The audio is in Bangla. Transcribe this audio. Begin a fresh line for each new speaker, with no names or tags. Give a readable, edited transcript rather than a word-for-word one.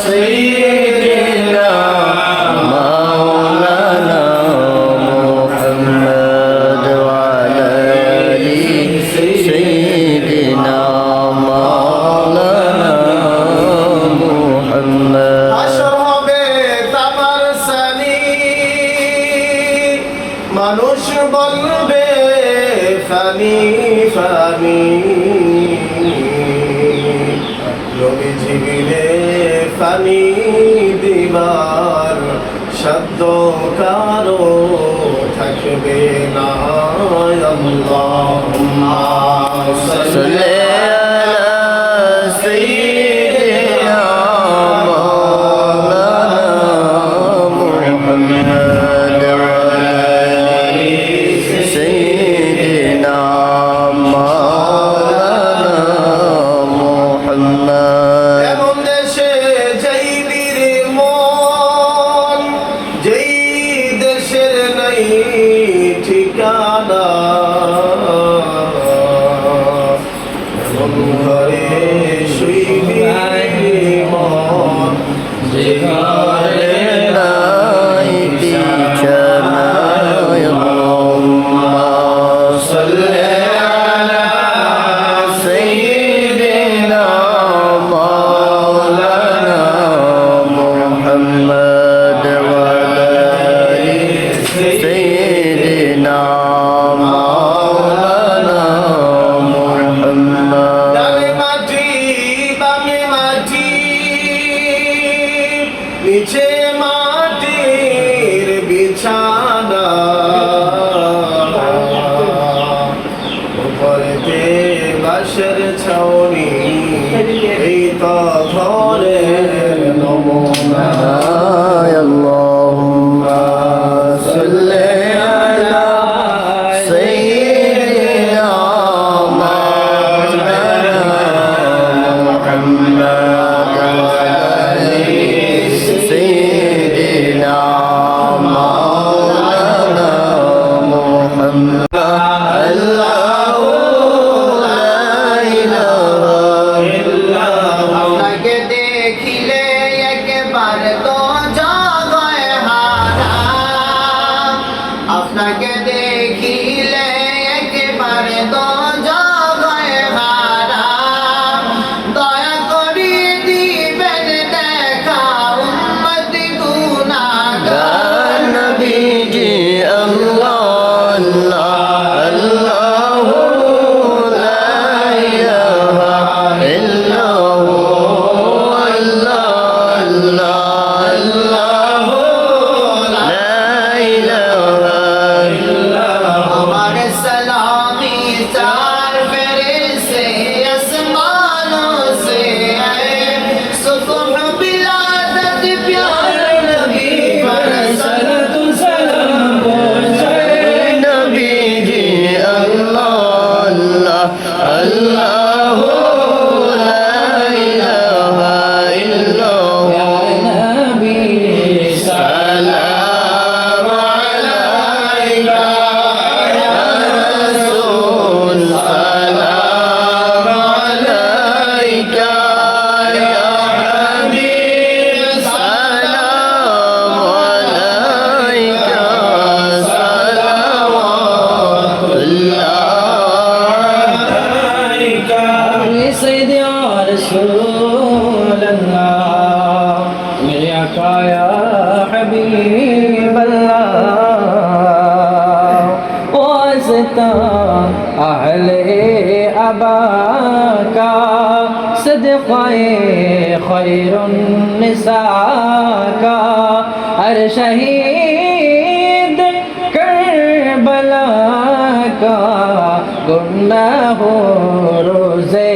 سيدنا مولانا محمد وعلى آل سيدنا مولانا محمد
হাসর হবে তামার সানি মানুষ বলবে ফানি ফানি নবী জিবিলে ফানি দিবার শব্দ কারো থাকবে না আল্লাহুম্মা সাল্লি এমন দেশে যেই বীর মন যেই দেশের নাই ঠিকানা এমন ঘরে শুইবি মন যে ঘরে
নাই বিছানা আল্লাহুম্মা সাল্লি আলা সাইয়্যিদিনা মাওলানা মুহাম্মদ ওয়া আলা আলি সাইয়্যিদিনা মাওলানা মুহাম্মদ
ডানে মাটি বামে মাটি নিচে মাটির বিছানা উপরেতে বাঁশের ছাউনি এই তো ঘরের নমুনা
اللهم صل على سيدنا مولانا محمد وعلى سيدنا مولانا محمد الله لا إله إلا
আপনাকে দেখিলে একবার তো জগয় হারাম আপনাকে দেখিলে একবার তো জগয় হারাম দয়া করে দিবেন দেখা উম্মতি গুনাহগার
নবীজি আল্লাহ আল্লাহ লা ইলাহা ইল্লাহু আল্লাহ আল্লাহ লা ইলাহা ইল্লাহু
আমার सलामी चार फरिश्ते आसमानों से आए सुबह बिलादत प्यारे नबी पर सलातु सलाम पहुंचाए
नबीजी अल्लाह अल्लाह ला इलाहा इल्लल्लाह सलाम अलैका या रसूल सलाम अलैका या हबीब सलाम अलैका सलावतुल्लाह
सैयद या रसूल अल्लाह मेरे आका या हबीब अल्लाह वास्ता अहले अबाका सदक़ाए खैरुन निसा का हर शहीद करबला का गुनाह रोज़े